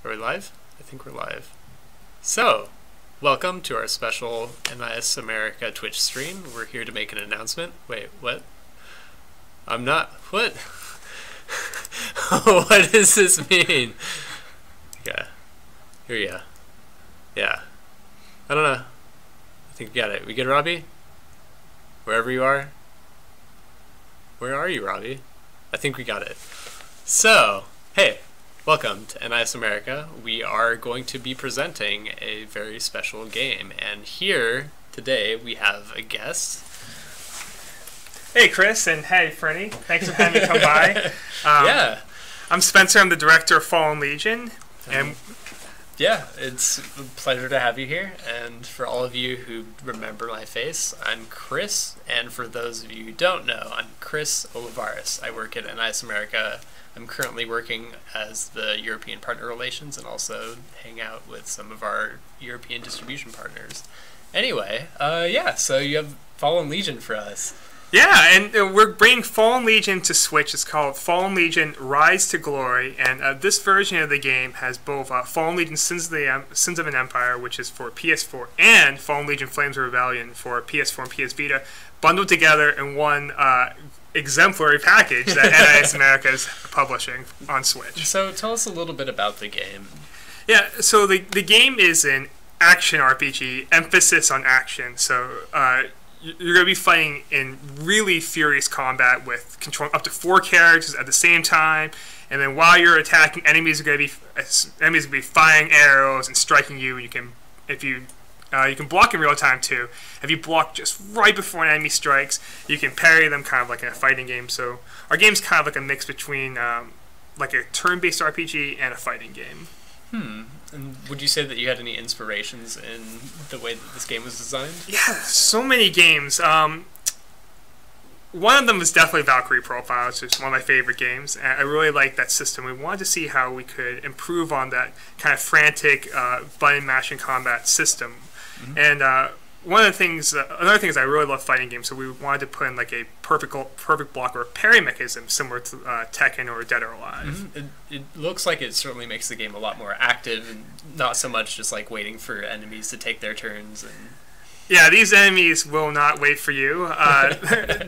Are we live? I think we're live. So, welcome to our special NIS America Twitch stream. We're here to make an announcement. Wait, what? I'm not... What? What does this mean? Yeah. Here you go. Yeah. I don't know. I think we got it. We good, Robbie? Wherever you are? Where are you, Robbie? I think we got it. So, hey. Welcome to NIS America. We are going to be presenting a very special game, and here today we have a guest. Hey Chris, and hey Freddie. Thanks for having me come by. Yeah. I'm Spencer, I'm the director of Fallen Legion. And yeah, it's a pleasure to have you here, and for all of you who remember my face, I'm Chris, and for those of you who don't know, I'm Chris Olivares. I work at NIS America. I'm currently working as the European Partner Relations and also hang out with some of our European distribution partners. Anyway, yeah, so you have Fallen Legion for us. Yeah, and we're bringing Fallen Legion to Switch. It's called Fallen Legion Rise to Glory, and this version of the game has both Fallen Legion Sins of an Empire, which is for PS4, and Fallen Legion Flames of Rebellion for PS4 and PS Vita, bundled together in one exemplary package that NIS America is publishing on Switch. So tell us a little bit about the game. Yeah, so the game is an action RPG, emphasis on action. So you're going to be fighting in really furious combat with controlling up to 4 characters at the same time, and then while you're attacking, enemies are going to be firing arrows and striking you. You can, you can block in real time too. If you block just right before an enemy strikes, you can parry them kind of like in a fighting game. So our game's kind of like a mix between like a turn-based RPG and a fighting game. And would you say that you had any inspirations in the way that this game was designed? Yeah, so many games. One of them was definitely Valkyrie Profiles, which is one of my favorite games. And I really liked that system. We wanted to see how we could improve on that kind of frantic button mashing combat system. And one of the things, another thing is I really love fighting games, so we wanted to put in like a perfect block or parry mechanism similar to Tekken or Dead or Alive. It looks like it certainly makes the game a lot more active and not so much just like waiting for enemies to take their turns. And yeah, these enemies will not wait for you.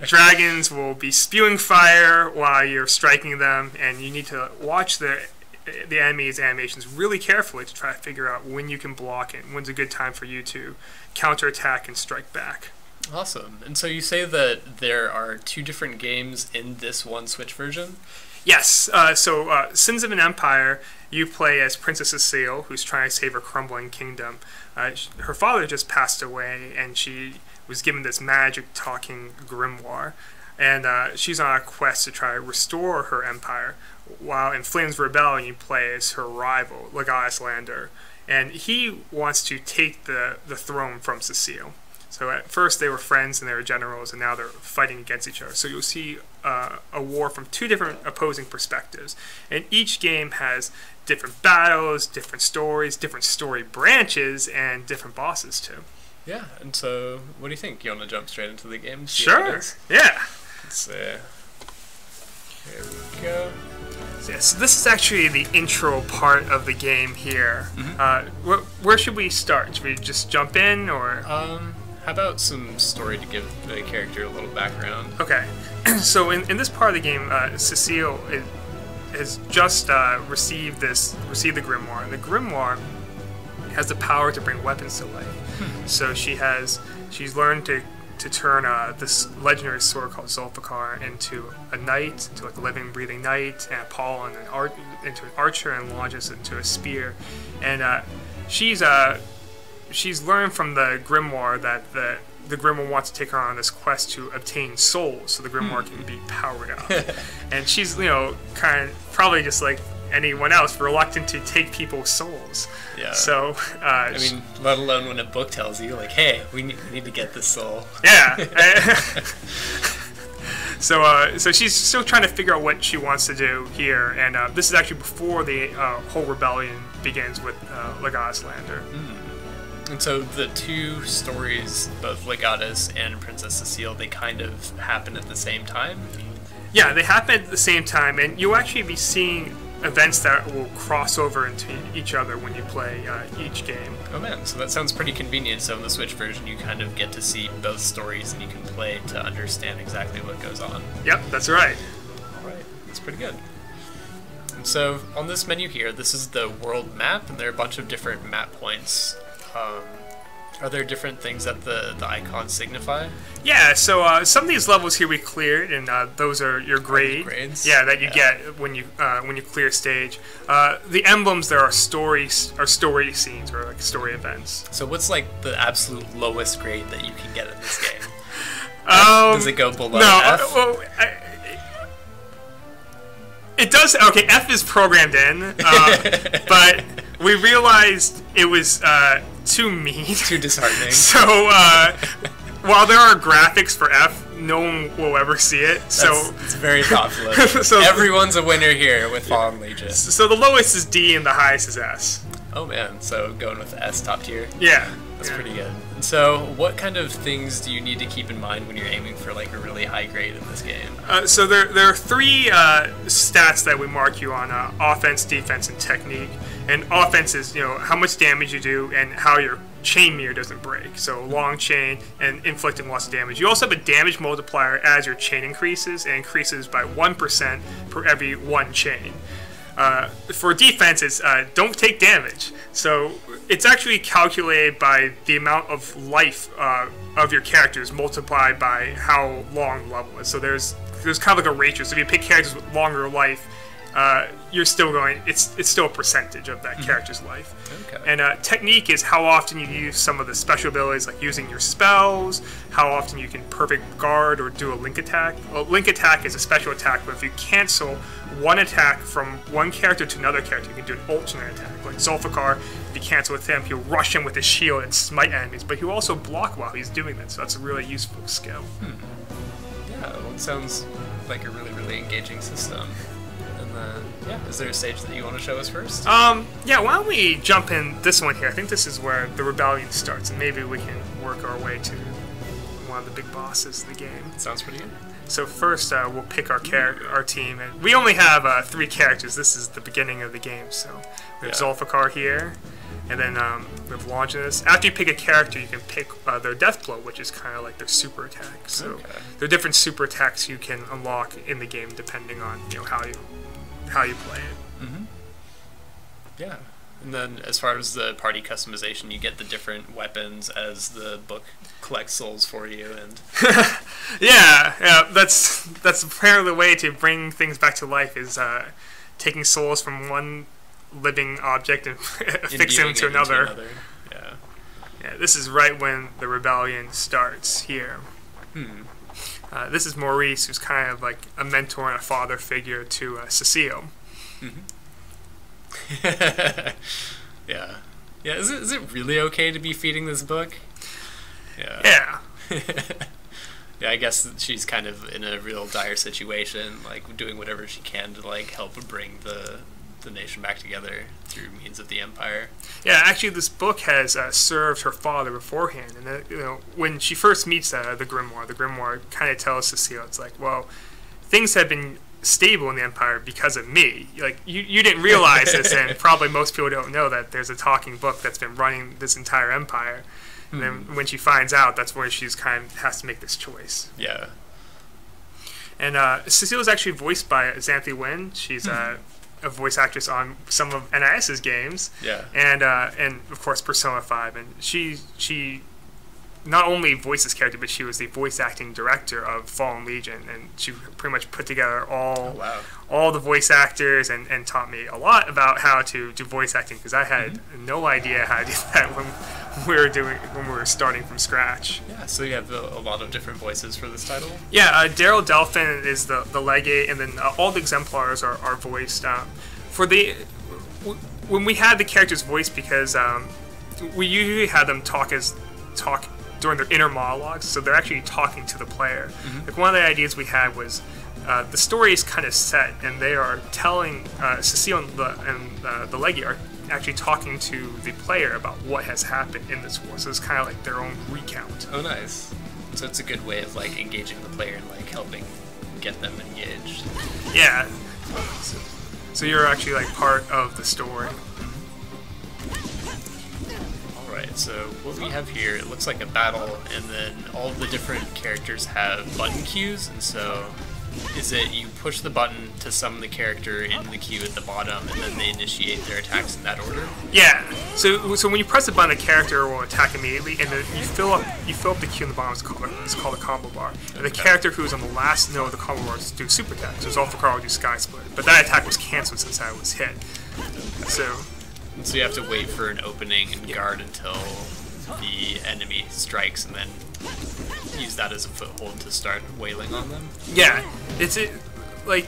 Dragons will be spewing fire while you're striking them, and you need to watch the enemy's animations really carefully to try to figure out when you can block it, when's a good time for you to counterattack and strike back. Awesome. And so you say that there are 2 different games in this one Switch version? Yes. So Sins of an Empire, you play as Princess Cecile, who's trying to save her crumbling kingdom. Her father just passed away, and she was given this magic-talking grimoire. And she's on a quest to try to restore her empire. While in Flames of Rebellion, you play as her rival, Legatus Lander. And he wants to take the throne from Cecile. So at first they were friends and they were generals, and now they're fighting against each other. So you'll see a war from 2 different opposing perspectives. And each game has different battles, different stories, different story branches, and different bosses too. Yeah, and so what do you think? You want to jump straight into the game? Sure, yeah. Let's here we go. So this is actually the intro part of the game here. Where should we start? Should we just jump in, or? How about some story to give the character a little background? Okay, so in this part of the game, Cecile has just received the grimoire, and the grimoire has the power to bring weapons to life. So she's learned to turn this legendary sword called Zulfikar into a knight, into like a living, breathing knight, and Paul into an archer, and launches it into a spear. And she's learned from the grimoire that the grimoire wants to take her on this quest to obtain souls, so the grimoire can be powered up. And she's, kind of probably just like anyone else, reluctant to take people's souls. Yeah. So, I mean, let alone when a book tells you, like, hey, we need to get this soul. Yeah. So she's still trying to figure out what she wants to do here, and this is actually before the whole rebellion begins with Legatus Lander. And so the 2 stories, both Legatus and Princess Cecile, they kind of happen at the same time? Yeah, they happen at the same time, and you'll actually be seeing events that will cross over into each other when you play each game. Oh man, so that sounds pretty convenient. So in the Switch version, you kind of get to see both stories and you can play to understand exactly what goes on. Yep, that's right. Alright, that's pretty good. And so on this menu here, this is the world map, and there are a bunch of different map points. Are there different things that the icons signify? Yeah, so some of these levels here we cleared, and those are your grades? Yeah, that you get when you clear a stage. The emblems there are story scenes or like story events. So what's like the absolute lowest grade that you can get in this game? Does it go below F? Well, it does. Okay, F is programmed in, but we realized it was too mean. Too disheartening. So while there are graphics for F, no one will ever see it. It's very thoughtful. So everyone's a winner here with Fallen Legion. So the lowest is D and the highest is S. Oh man, so going with S top tier? Yeah. That's pretty good. And so what kind of things do you need to keep in mind when you're aiming for like a really high grade in this game? So there are three stats that we mark you on: offense, defense, and technique. And offense is, how much damage you do and how your chain meter doesn't break. So long chain and inflicting lots of damage. You also have a damage multiplier as your chain increases, and increases by 1% per every one chain. For defense, it's don't take damage. So it's actually calculated by the amount of life of your characters multiplied by how long the level is. So there's kind of like a ratio. So if you pick characters with longer life, you're still going. It's still a percentage of that character's life. Okay. And technique is how often you use some of the special abilities, like using your spells. How often you can perfect guard or do a link attack. Well, link attack is a special attack, but if you cancel one attack from one character to another character, you can do an alternate attack. Like Zulfikar, if you cancel with him, he'll rush him with his shield and smite enemies, but he'll also block while he's doing that. So that's a really useful skill. Yeah, well, it sounds like a really, really engaging system. Yeah, is there a stage that you want to show us first? Yeah, why don't we jump in this one here? I think this is where the rebellion starts, and maybe we can work our way to one of the big bosses of the game. Sounds pretty good. So first, we'll pick our team, and we only have 3 characters. This is the beginning of the game, so we have Zulfikar here, and then we have Longinus. After you pick a character, you can pick their death blow, which is kind of like their super attack. So there are different super attacks you can unlock in the game depending on how you play it. Yeah, and then as far as the party customization, you get the different weapons as the book collects souls for you, and yeah, that's apparently the way to bring things back to life is taking souls from one living object and fix them to another. Yeah, this is right when the rebellion starts here. This is Maurice, who's kind of like a mentor and a father figure to Cecile. Yeah. Is it really okay to be feeding this book? Yeah. Yeah, I guess she's kind of in a real dire situation, like doing whatever she can to like help bring the nation back together through means of the Empire. Yeah, actually, this book has served her father beforehand, and when she first meets the Grimoire kind of tells Cecile, it's like, well, things have been stable in the Empire because of me. Like you didn't realize this, and probably most people don't know that there's a talking book that's been running this entire empire. And then when she finds out, that's where she's kind of has to make this choice. Yeah. And Cecile is actually voiced by Xanthi Wynn. She's a voice actress on some of NIS's games. Yeah. And of course Persona 5. And she not only voiced this character, but she was the voice acting director of Fallen Legion, and she pretty much put together all the voice actors and taught me a lot about how to do voice acting, because I had no idea how to do that when we were starting from scratch. Yeah, so you have a lot of different voices for this title? Yeah, Daryl Delphin is the legate, and then all the exemplars are voiced. When we had the characters voiced, because we usually had them talk during their inner monologues, so they're actually talking to the player. Like one of the ideas we had was the story is kind of set, and they are telling Cecile and the legate are actually talking to the player about what has happened in this war. So it's kind of like their own recount. Oh, nice. So it's a good way of like engaging the player and like helping get them engaged. Yeah. So you're actually like part of the story. Alright, so what we have here, it looks like a battle, and then all of the different characters have button cues, and so is it you push the button to summon the character in the queue at the bottom, and then they initiate their attacks in that order? Yeah. So when you press the button, the character will attack immediately, and then you fill up the queue in the bottom. It's called a combo bar. And the character who's on the last node of the combo bar is do super attack. So Zolfikar will do Sky Split, but that attack was canceled since I was hit. So you have to wait for an opening and guard until the enemy strikes, and then use that as a foothold to start wailing on them. yeah, like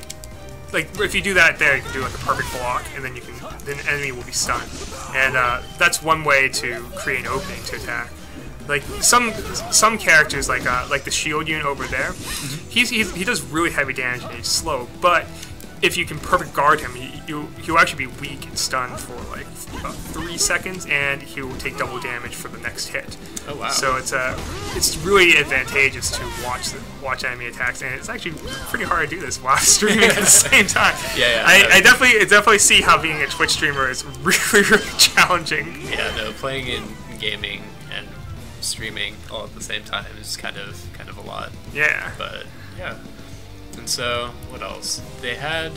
if you do that there, you can do like a perfect block, and then then the enemy will be stunned, and that's one way to create an opening to attack. Like some characters, like the shield unit over there, he does really heavy damage and he's slow, but if you can perfect guard him, he'll actually be weak and stunned for like about 3 seconds, and he will take double damage for the next hit. Oh wow! So it's really advantageous to watch enemy attacks, and it's actually pretty hard to do this while streaming at the same time. Yeah. I definitely see how being a Twitch streamer is really challenging. Yeah, no, playing in gaming and streaming all at the same time is kind of a lot. Yeah. But yeah. And so, what else? They had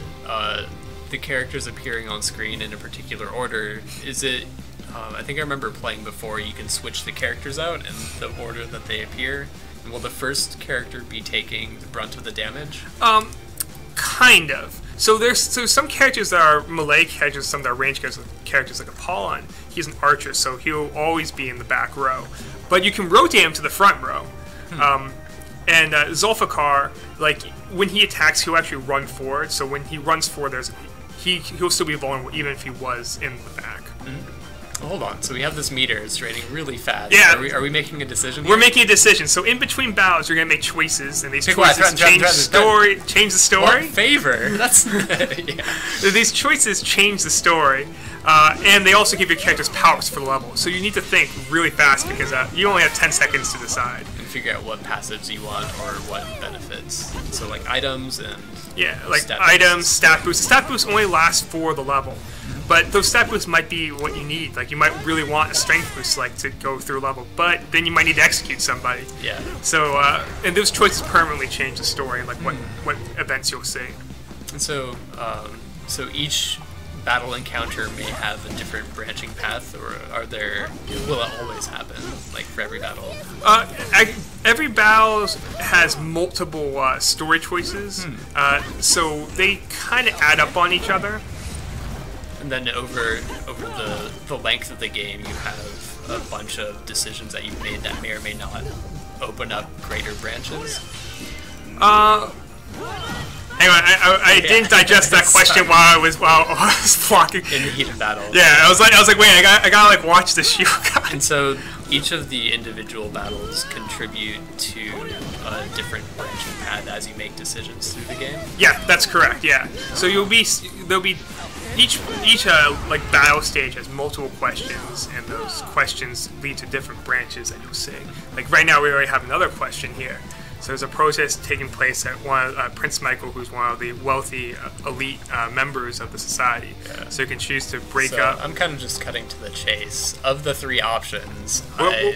the characters appearing on screen in a particular order. Is it, I think I remember playing before, you can switch the characters out in the order that they appear. And will the first character be taking the brunt of the damage? Kind of. So some characters that are melee characters, some that are range characters like Apollon. He's an archer, so he'll always be in the back row. But you can rotate him to the front row. And Zolfikar, like when he attacks, he'll actually run forward. So when he runs forward, he'll still be vulnerable even if he was in the back. Well, hold on. So we have this meter. It's raining really fast. Yeah. Are we making a decision? We're making a decision. So in between battles, you're gonna make choices, and these choices change the story. Change the story. What favor? That's yeah. So these choices change the story, and they also give your characters powers for the level. So you need to think really fast because you only have 10 seconds to decide. Figure out what passives you want or what benefits. So like items and like items, stat boosts. The stat boosts only last for the level, but those stat boosts might be what you need. Like you might really want a strength boost, like to go through a level, but then you might need to execute somebody. Yeah. So and those choices permanently change the story, like what events you'll see. And so so each battle encounter may have a different branching path, or will it always happen, like for every battle? Every battle has multiple story choices, so they kind of add up on each other. And then over the length of the game, you have a bunch of decisions that you've made that may or may not open up greater branches. Anyway, I didn't digest that question while I was blocking. In the heat of battle. Yeah, I was like, wait, I gotta like watch the shield guy. And so each of the individual battles contribute to a different branching path as you make decisions through the game. Yeah, that's correct. Yeah, so there'll be each like battle stage has multiple questions, and those questions lead to different branches that you'll see. Like right now, we already have another question here. So there's a protest taking place at Prince Michael, who's one of the wealthy elite members of the society. Yeah. So you can choose to break up. I'm kind of just cutting to the chase. Of the 3 options,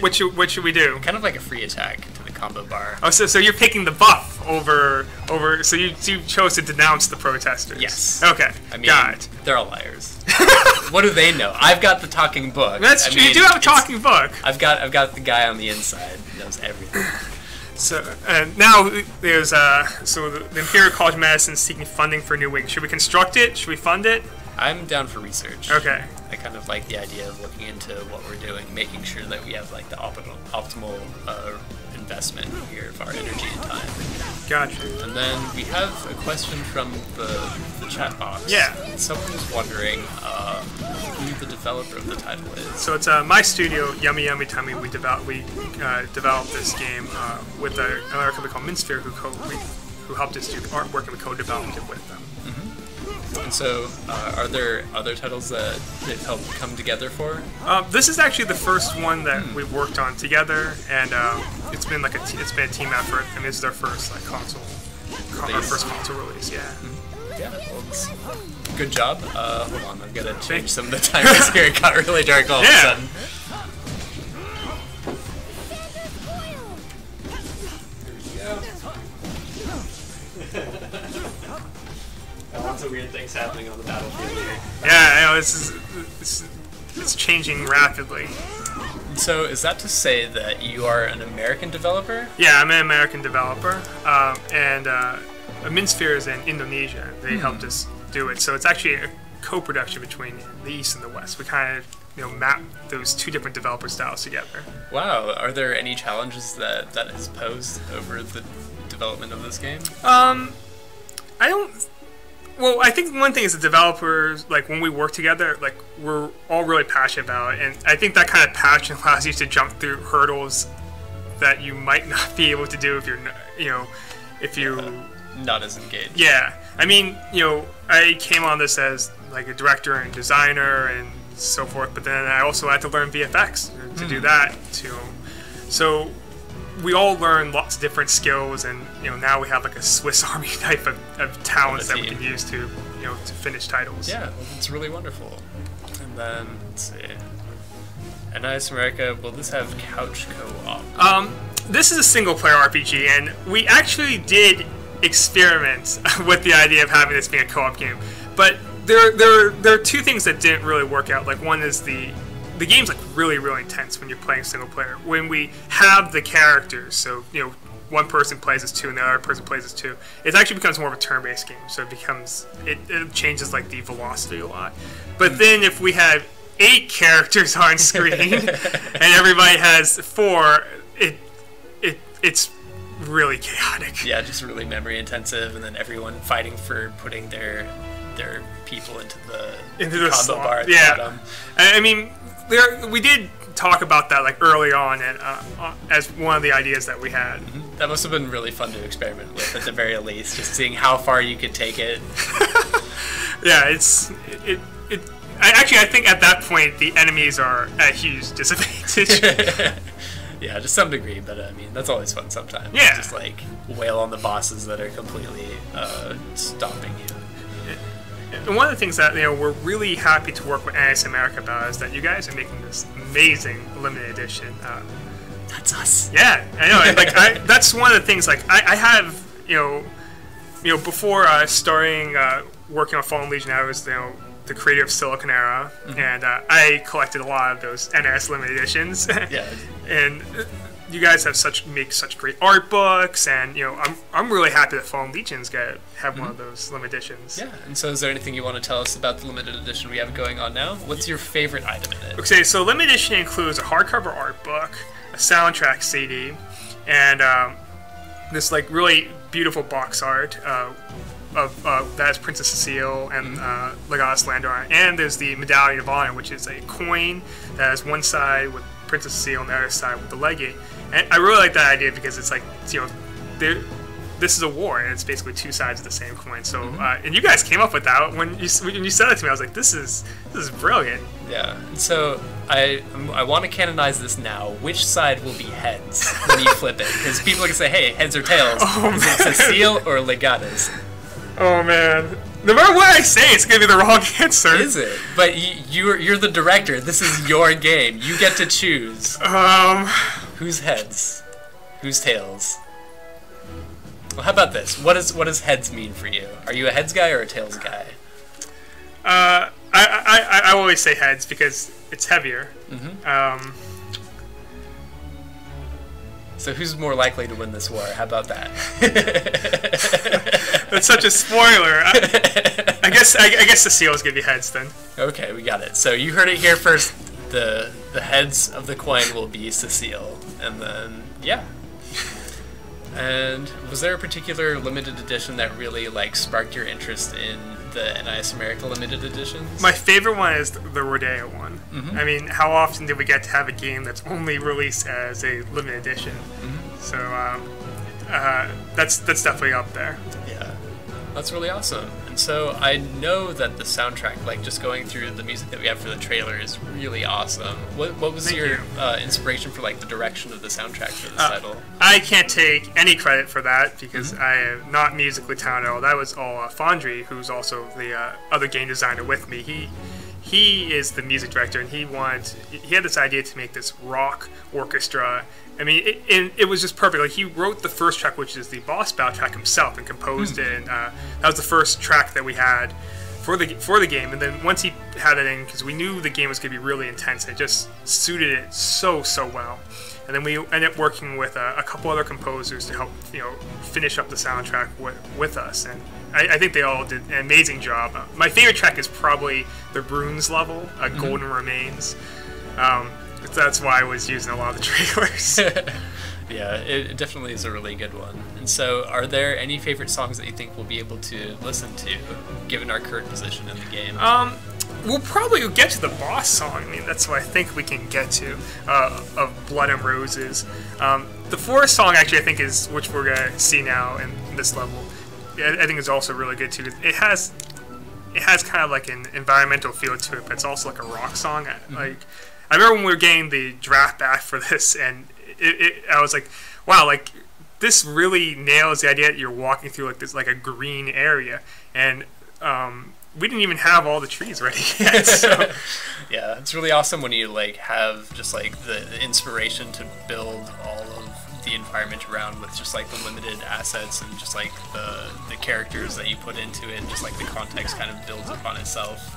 what should we do? Kind of like a free attack to the combo bar. Oh, so you're picking the buff over. So you chose to denounce the protesters. Yes. Okay. I mean, got it. They're all liars. What do they know? I've got the talking book. That's true. You do have a talking book. I've got the guy on the inside who knows everything. So now there's so the Imperial College of Medicine is seeking funding for a new wing. Should we construct it? Should we fund it? I'm down for research. Okay. I kind of like the idea of looking into what we're doing, making sure that we have like the optimal investment here of our energy and time. Gotcha. And then we have a question from the chat box. Yeah. Someone was wondering who the developer of the title is. So it's my studio, Yummy Yummy Tummy. We developed this game with another company called Minsphere, who helped us do the artwork, and we co-developed it with them. And so, are there other titles that they've helped come together for? This is actually the first one that we've worked on together, and it's been a team effort. And this is our first console, our first console release. Yeah. Yeah, well, good job. Hold on, I'm gonna change some of the timers here. It got really dark all of a sudden. Lots of weird things happening on the battlefield here. Yeah, I know, it's changing rapidly. So is that to say that you are an American developer? Yeah, I'm an American developer, and Minsphere is in Indonesia. They helped us do it, so it's actually a co-production between the East and the West. We kind of map those two different developer styles together. Wow, are there any challenges that has posed over the development of this game? I don't. Well, I think one thing is the developers, like when we work together, like we're all really passionate about it, and I think that kind of passion allows you to jump through hurdles that you might not be able to do if you're, if you not as engaged. Yeah, I mean, I came on this as like a director and designer and so forth, but then I also had to learn VFX to do that too. So we all learn lots of different skills, and now we have like a Swiss Army knife of talents that we can use to to finish titles. Yeah, well, it's really wonderful. And then let's see, NIS America. Will this have couch co-op? This is a single player RPG, and we actually did experiment with the idea of having this be a co-op game, but there are two things that didn't really work out. Like one is the game's like really intense when you're playing single player. When we have the characters, so one person plays as two and the other person plays as two, it actually becomes more of a turn-based game. So it changes like the velocity a lot. But then if we have 8 characters on screen and everybody has 4, it's really chaotic. Yeah, just really memory intensive, and then everyone fighting for putting their people into the combo bar at the bottom. I mean, we did talk about that like early on, and as one of the ideas that we had. That must have been really fun to experiment with, at the very least, just seeing how far you could take it. Yeah, I think at that point the enemies are at a huge disadvantage. Yeah, to some degree, but I mean, that's always fun sometimes. Yeah. Just like wail on the bosses that are completely stopping you. And one of the things that we're really happy to work with NIS America about is that you guys are making this amazing limited edition. That's us. Yeah, I know. Like that's one of the things. Like I have before starting working on Fallen Legion, I was the creator of Silicon Era, and I collected a lot of those NIS limited editions. Yeah. And you guys make such great art books, and I'm really happy that Fallen Legions have one of those limited editions. Yeah. And so, is there anything you want to tell us about the limited edition we have going on now? What's your favorite item in it? Okay, so limited edition includes a hardcover art book, a soundtrack CD, and this like really beautiful box art of that is Princess Cecile and Legatus Landor, and there's the Medallion of Honor, which is a coin that has one side with Princess Cecile on the other side with the legate. And I really like that idea because it's like this is a war, and it's basically two sides of the same coin. So and you guys came up with that when you said it to me. I was like, this is brilliant. Yeah. So I want to canonize this now. Which side will be heads when you flip it? Because people can say, hey, heads or tails. Is it Cecile or Legatus? Oh man. No matter what I say, it's gonna be the wrong answer. Is it? But you're the director. This is your game. You get to choose. Who's heads? Who's tails? Well, how about this? What does heads mean for you? Are you a heads guy or a tails guy? I always say heads because it's heavier. So who's more likely to win this war? How about that? That's such a spoiler. I guess Cecile's gonna be heads then. Okay, we got it. So you heard it here first. The heads of the coin will be Cecile, and then yeah. And was there a particular limited edition that really like sparked your interest in the NIS America limited editions? My favorite one is the Rodeo one. I mean, how often did we get to have a game that's only released as a limited edition? So that's definitely up there. Yeah, that's really awesome. And So I know that the soundtrack, like just going through the music that we have for the trailer, is really awesome. What was your inspiration for like the direction of the soundtrack for this title? I can't take any credit for that because I am not musically talented at all. That was all Fondry, who's also the other game designer with me. He is the music director, and he had this idea to make this rock orchestra. I mean, it was just perfect. Like, he wrote the first track, which is the boss battle track himself, and composed it. And that was the first track that we had for the game. And then once he had it in, because we knew the game was going to be really intense, it just suited it so well. And then we ended up working with a couple other composers to help finish up the soundtrack with us. And I think they all did an amazing job. My favorite track is probably the Runes level, Golden Remains. That's why I was using a lot of the trailers. Yeah, it definitely is a really good one. And so, are there any favorite songs that you think we'll be able to listen to, given our current position in the game? We'll probably get to the boss song. I mean, that's what I think we can get to, of Blood and Roses. The forest song, actually, I think is, which we're going to see now in this level, I think is also really good, too. It has kind of like an environmental feel to it, but it's also like a rock song. Like, I remember when we were getting the draft back for this, and I was like, wow, like, this really nails the idea that you're walking through like this, like a green area, and we didn't even have all the trees ready yet. So. Yeah, it's really awesome when you like have just like the inspiration to build all of the environment around with just like the limited assets and just like the characters that you put into it, and just like the context kind of builds upon itself.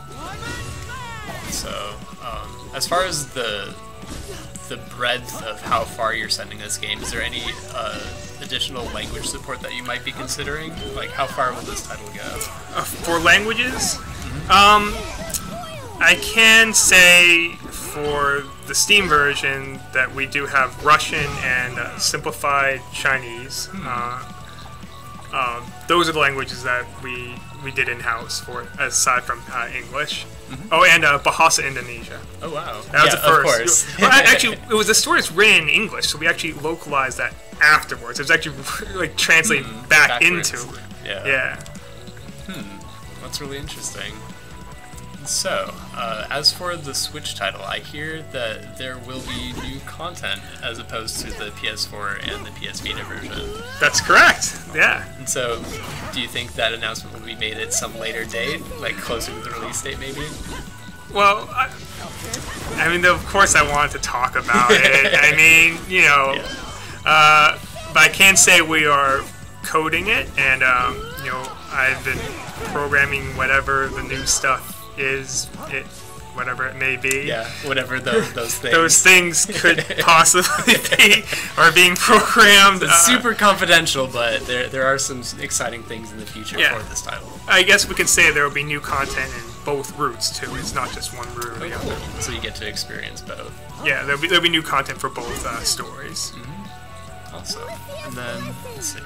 So, as far as the breadth of how far you're sending this game, is there any additional language support that you might be considering? Like, how far will this title go? For languages? I can say for the Steam version that we do have Russian and simplified Chinese. Those are the languages that we did in-house for, aside from English. Oh, and Bahasa Indonesia. Oh, wow. That was the first. Of course. Well, actually, it was the story that's written in English, so we actually localized that afterwards. It was actually like translated back into it. Yeah. That's really interesting. So, as for the Switch title, I hear that there will be new content as opposed to the PS4 and the PS Vita version. That's correct, yeah. And so, do you think that announcement will be made at some later date, like closer to the release date maybe? Well, I mean, of course I wanted to talk about it. I mean, but I can say we are coding it, and, I've been programming whatever the new stuff is, whatever it may be. Yeah, whatever those things. Those things could possibly be, are being programmed. It's super confidential, but there are some exciting things in the future for this title. I guess we can say there will be new content in both routes too. It's not just one route or the other. So you get to experience both. Yeah, there'll be new content for both stories. Awesome. And then, let's see.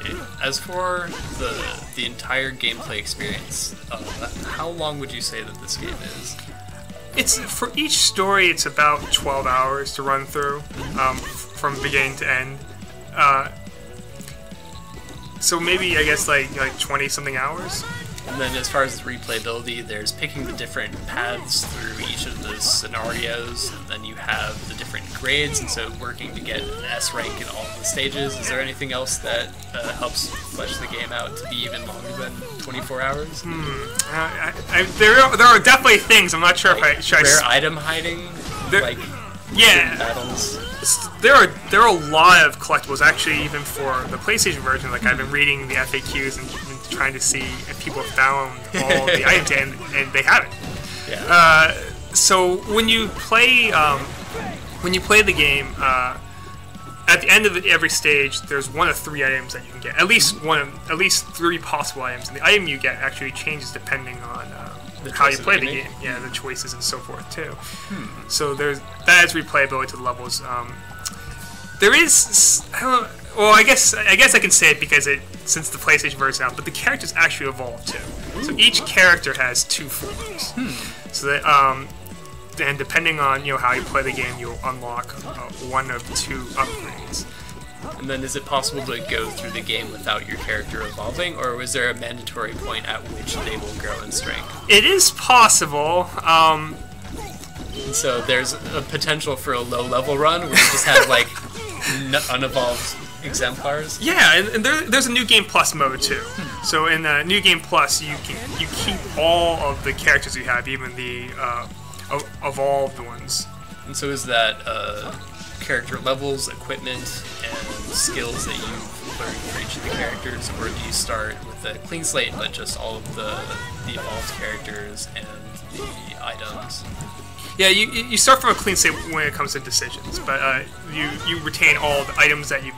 As for the entire gameplay experience, how long would you say that this game is? It's for each story. It's about 12 hours to run through, from beginning to end. So maybe I guess like 20 something hours. And then as far as the replayability, there's picking the different paths through each of the scenarios, and then you have the different grades, and so working to get an S rank in all of the stages. Is there anything else that helps flesh the game out to be even longer than 24 hours? There are definitely things. I'm not sure if I should. Rare item hiding, battles. There are a lot of collectibles, actually, even for the PlayStation version. Like, I've been reading the FAQs and trying to see if people have found all the items, and they haven't. Yeah. So when you play the game, at the end of every stage, there's one of 3 items that you can get. At least 3 possible items, and the item you get actually changes depending on how you play the game. Yeah, the choices and so forth too. So that adds replayability to the levels. There is, I guess I can say it because since the PlayStation version out, but the characters actually evolve too. So each character has 2 forms. So that and depending on how you play the game, you'll unlock one of 2 upgrades. And then is it possible to go through the game without your character evolving, or was there a mandatory point at which they will grow in strength? It is possible. And so there's a potential for a low-level run where you just have like unevolved exemplars. Yeah, and there's a New Game Plus mode too. So in New Game Plus, you keep all of the characters you have, even the evolved ones. And so is that character levels, equipment, and skills that you learn for each of the characters, or do you start with a clean slate but just all of the evolved characters and the items? Yeah, you start from a clean slate when it comes to decisions, but you retain all the items that you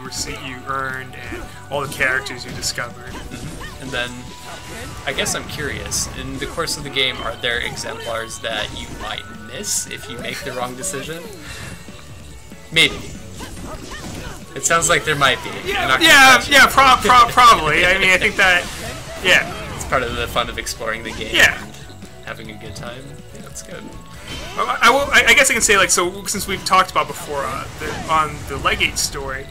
earned, and all the characters you discovered. Mm-hmm. And then, I guess I'm curious, in the course of the game, are there exemplars that you might miss if you make the wrong decision? Maybe. It sounds like there might be. Probably. I mean, I think that, yeah. It's part of the fun of exploring the game and having a good time. Yeah, that's good. I guess I can say, like, so since we've talked about before on the Legate story,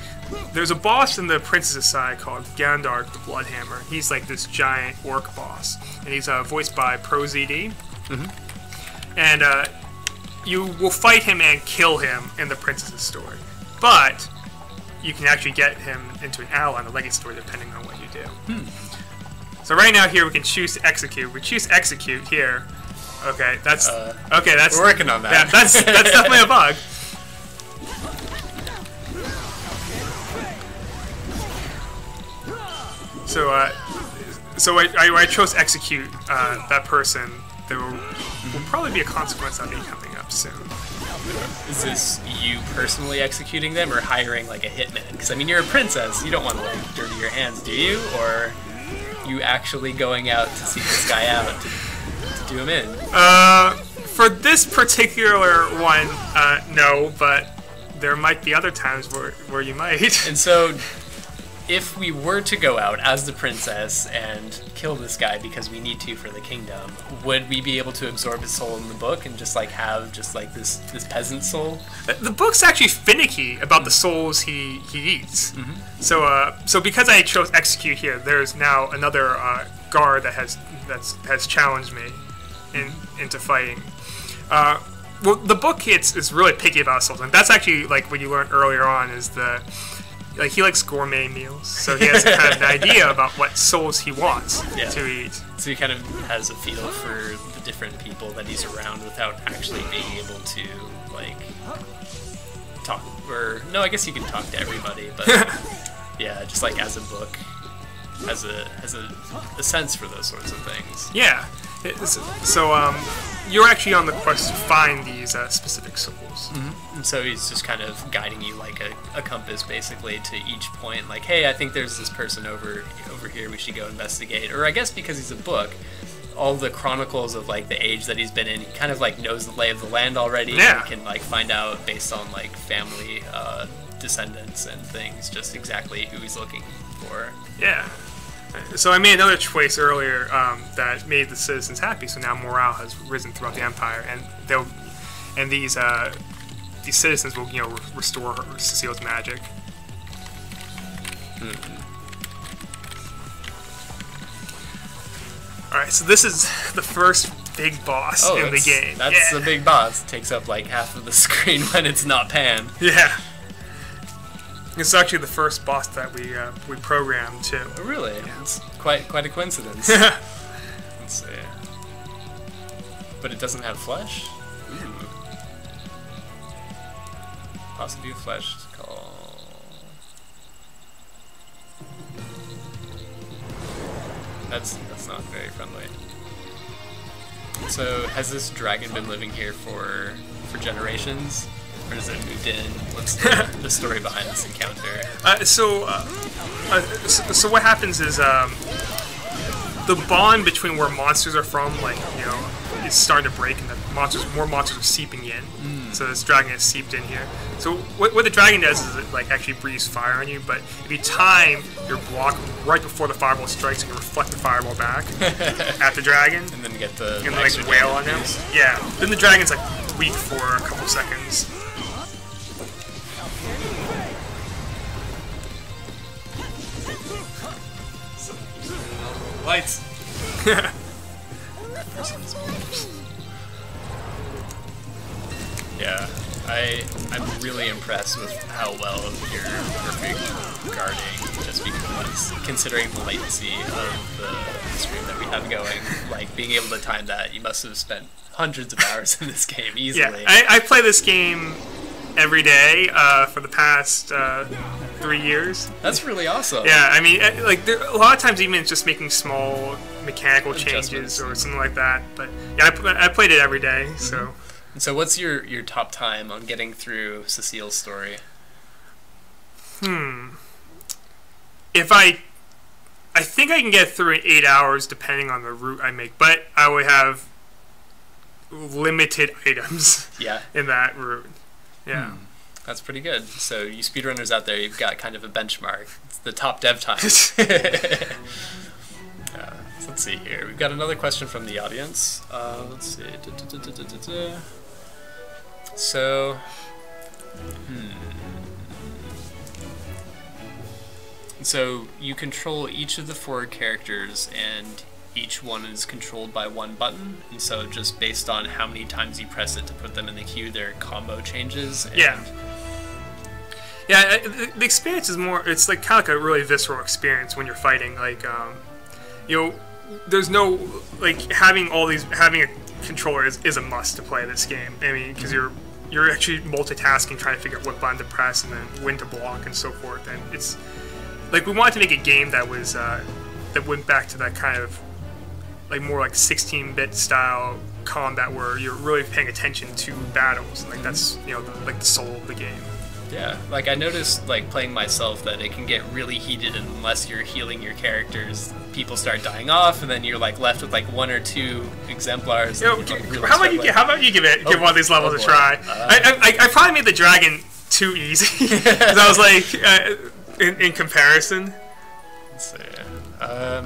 there's a boss in the Princess's side called Gandalf the Bloodhammer. He's like this giant orc boss, and he's voiced by ProZD. Mm-hmm. And you will fight him and kill him in the Princess's story, but you can actually get him into an ally in the Legate story depending on what you do. So right now here we can choose to execute. We choose execute here. Okay, that's we're working on that. Yeah, that's definitely a bug. So I chose execute that person. There will probably be a consequence of me coming up soon. Is this you personally executing them, or hiring like a hitman? Because I mean, you're a princess. You don't want to like dirty your hands, do you? Or you actually going out to seek this guy out to do him in? For this particular one, no, but there might be other times where you might. And so, if we were to go out as the princess and kill this guy because we need to for the kingdom, would we be able to absorb his soul in the book and just like have just like this peasant soul? The book's actually finicky about the souls he eats. Mm-hmm. So because I chose execute here, there's now another guard that has challenged me into fighting. Well, the book is really picky about souls, and that's actually like what you learned earlier on is like he likes gourmet meals, so he has kind of an idea about what souls he wants to eat. So he kind of has a feel for the different people that he's around without actually being able to like talk. Or no, I guess you can talk to everybody, but yeah, just like as a book, has a sense for those sorts of things. Yeah. So you're actually on the quest to find these specific souls. Mm-hmm. And so he's just kind of guiding you like a compass, basically, to each point. Like, hey, I think there's this person over here. We should go investigate. Or I guess because he's a book, all the chronicles of like the age that he's been in, he kind of like knows the lay of the land already. Yeah. And can like find out based on like family descendants and things, just exactly who he's looking for. Yeah. So I made another choice earlier that made the citizens happy. So now morale has risen throughout the empire, and these citizens will restore Cecile's magic. Mm-hmm. All right, so this is the first big boss in the game. That's the big boss. It takes up like half of the screen when it's not panned. Yeah. It's actually the first boss that we programmed too. Oh, really? Yeah. It's quite a coincidence. Let's see. But it doesn't have flesh? Ooh. Possibly flesh call. That's not very friendly. So has this dragon been living here for generations? Or has it moved in? What's the story behind this encounter? So what happens is the bond between where monsters are from, is starting to break, and more monsters are seeping in. So this dragon has seeped in here. So what the dragon does is it like actually breathes fire on you, but if you time your block right before the fireball strikes, you can reflect the fireball back at the dragon, and then get the wail on him. Yeah. Then the dragon's like weak for a couple seconds. Lights. Yeah, I'm really impressed with how well you're perfect guarding, just because considering the latency of the stream that we have going, like being able to time that, you must have spent hundreds of hours in this game easily. Yeah, I play this game every day for the past 3 years. That's really awesome. Yeah, I mean, like a lot of times even it's just making small mechanical changes or something like that. But yeah, I played it every day, so. So what's your top time on getting through Cecile's story? If I think I can get through in 8 hours depending on the route I make, but I would have limited items in that route. Yeah. That's pretty good. So you speedrunners out there, you've got kind of a benchmark. It's the top dev time. So let's see here. We've got another question from the audience. Let's see. So, So you control each of the 4 characters, and each one is controlled by one button. And so just based on how many times you press it to put them in the queue, their combo changes. And yeah, the experience is more. It's like kind of like a really visceral experience when you're fighting. Like, you know, there's no like having a controller is a must to play this game. I mean, because you're actually multitasking, trying to figure out what button to press and then when to block and so forth. And it's like we wanted to make a game that was that went back to that kind of like more like 16-bit style combat where you're really paying attention to battles. Like that's like the soul of the game. Yeah, like I noticed, like playing myself, that it can get really heated unless you're healing your characters. People start dying off, and then you're like left with like 1 or 2 exemplars. How about you give one of these levels a try? I probably made the dragon too easy because I was like in comparison. Let's see.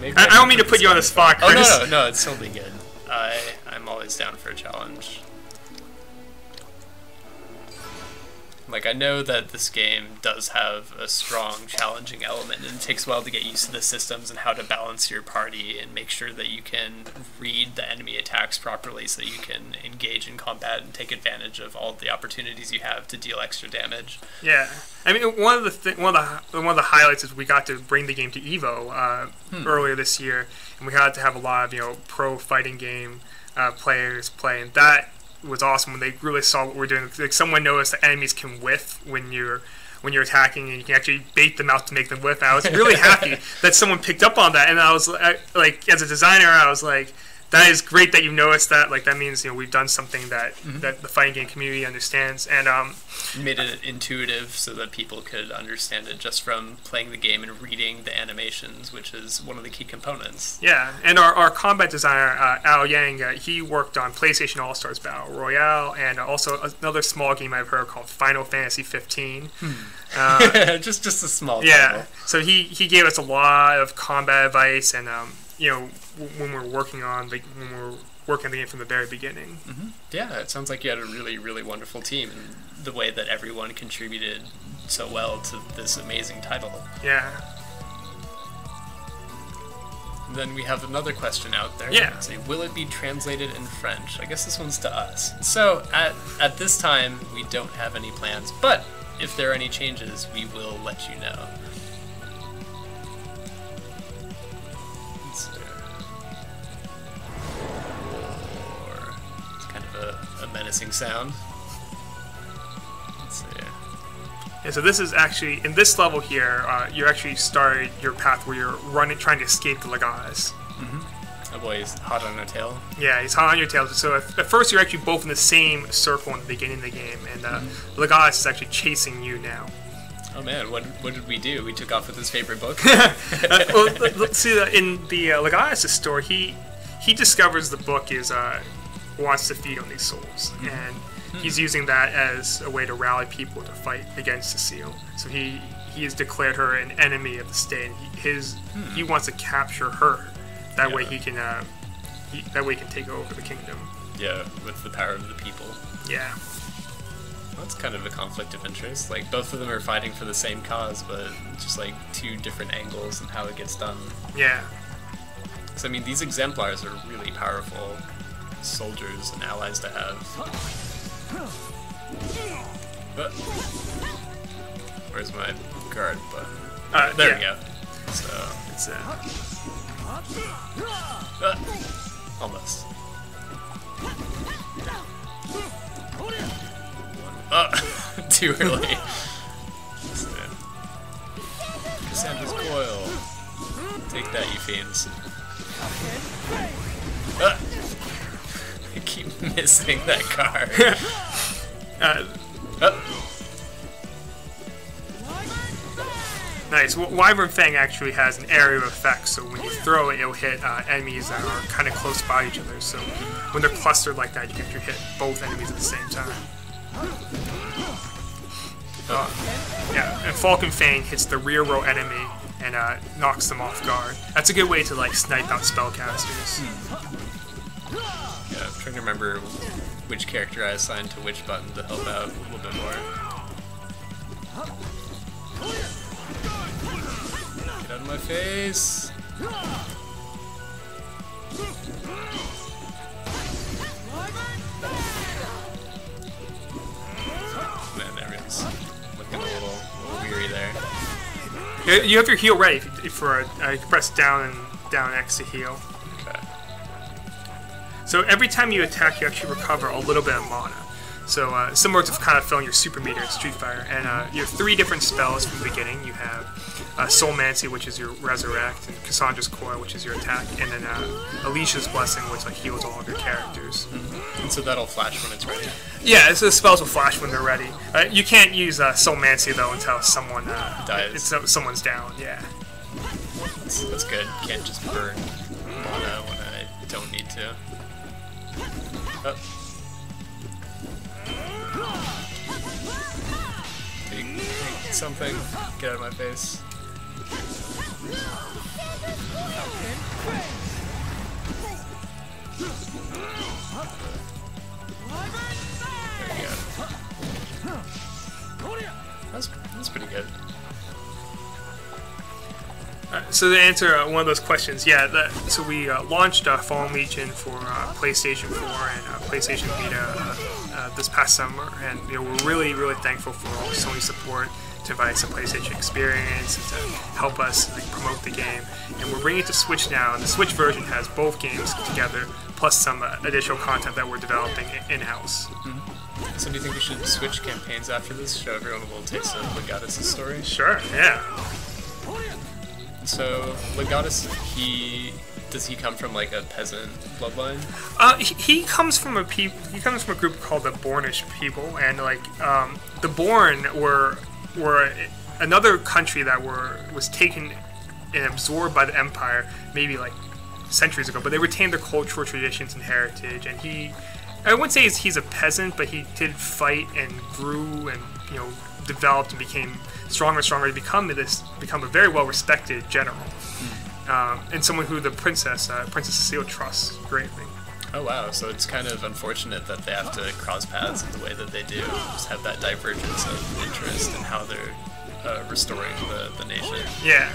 Maybe I don't mean to put you on the spot, Chris. Oh no, it's totally good. I'm always down for a challenge. Like, I know that this game does have a strong, challenging element, and it takes a while to get used to the systems and how to balance your party and make sure that you can read the enemy attacks properly so you can engage in combat and take advantage of all the opportunities you have to deal extra damage. Yeah, I mean, one of the highlights is we got to bring the game to Evo earlier this year, and we had to have a lot of pro fighting game players play, and that was awesome when they really saw what we're doing. Like someone noticed that enemies can whiff when you're attacking, and you can actually bait them out to make them whiff. And I was really happy that someone picked up on that, and I was like, as a designer, I was like, that is great that you noticed that. Like that means we've done something that that the fighting game community understands, and made it intuitive so that people could understand it just from playing the game and reading the animations, which is one of the key components. Yeah, and our combat designer Al Yang, he worked on PlayStation All Stars Battle Royale, and also another small game I've heard called Final Fantasy 15. Just a small title. Yeah, so he gave us a lot of combat advice, and when we're working on the game from the very beginning. Yeah, it sounds like you had a really, really wonderful team, and the way that everyone contributed so well to this amazing title. Yeah. And then we have another question out there. Yeah. Let's see, will it be translated in French? I guess this one's to us. So at this time, we don't have any plans, but if there are any changes, we will let you know. A menacing sound. Let's see. Yeah, so this is actually, in this level here, you actually started your path where you're trying to escape the Legatus. Oh boy, he's hot on your tail. Yeah, he's hot on your tail. So at first you're actually both in the same circle in the beginning of the game, and Legatus is actually chasing you now. Oh man, what did we do? We took off with his favorite book? Well, let's see, in the Legatus' store, he discovers the book is wants to feed on these souls, and he's using that as a way to rally people to fight against Cecile. So he has declared her an enemy of the state, and he wants to capture her. That way he can take over the kingdom. Yeah, with the power of the people. Yeah. That's kind of a conflict of interest. Like, both of them are fighting for the same cause, but just like 2 different angles and how it gets done. Yeah. So I mean, these exemplars are really powerful soldiers and allies to have. Where's my guard button? There we go. So it's almost. Too early. Cassandra's coil. Take that, you fiends. I keep missing that card. Nice. Wyvern Fang actually has an area of effect, so when you throw it, it'll hit enemies that are kind of close by each other. So when they're clustered like that, you can hit both enemies at the same time. Yeah, and Falcon Fang hits the rear row enemy and knocks them off guard. That's a good way to like snipe out spellcasters. Yeah, I'm trying to remember which character I assigned to which button to help out a little bit more. Get out of my face! Man, everyone's looking a little weary there. You have your heal ready for you can press down and down X to heal. Okay. So every time you attack, you actually recover a little bit of mana. So similar to kind of filling your super meter in Street Fighter. And you have 3 different spells from the beginning. You have Soulmancy, which is your resurrect, and Cassandra's Coil, which is your attack, and then Alicia's Blessing, which like heals all of your characters. Mm-hmm. And so that'll flash when it's ready. Yeah, so the spells will flash when they're ready. You can't use Soulmancy though until someone dies. Someone's down. Yeah. That's good. Can't just burn mana when I don't need to. Oh. Take something. Get out of my face. There we go. That's pretty good. So to answer one of those questions, yeah, so we launched Fallen Legion for PlayStation 4 and PlayStation Vita this past summer, and we're really, really thankful for all Sony support to provide us a PlayStation experience and to help us promote the game. And we're bringing it to Switch now, and the Switch version has both games together, plus some additional content that we're developing in-house. Mm-hmm. So do you think we should switch campaigns after this, show everyone a little taste of Legatus' story? Sure, yeah. So, Legatus, does he come from like a peasant bloodline? He comes from a group called the Bornish people, and like the Born were another country that was taken and absorbed by the Empire maybe like centuries ago, but they retained their cultural traditions and heritage. And I wouldn't say he's a peasant, but he did fight and grew and developed and became stronger and stronger to become a very well respected general, and someone who the Princess Cecile trusts greatly. Oh wow! So it's kind of unfortunate that they have to cross paths in the way that they do. Just have that divergence of interest in how they're restoring the nation. Yeah.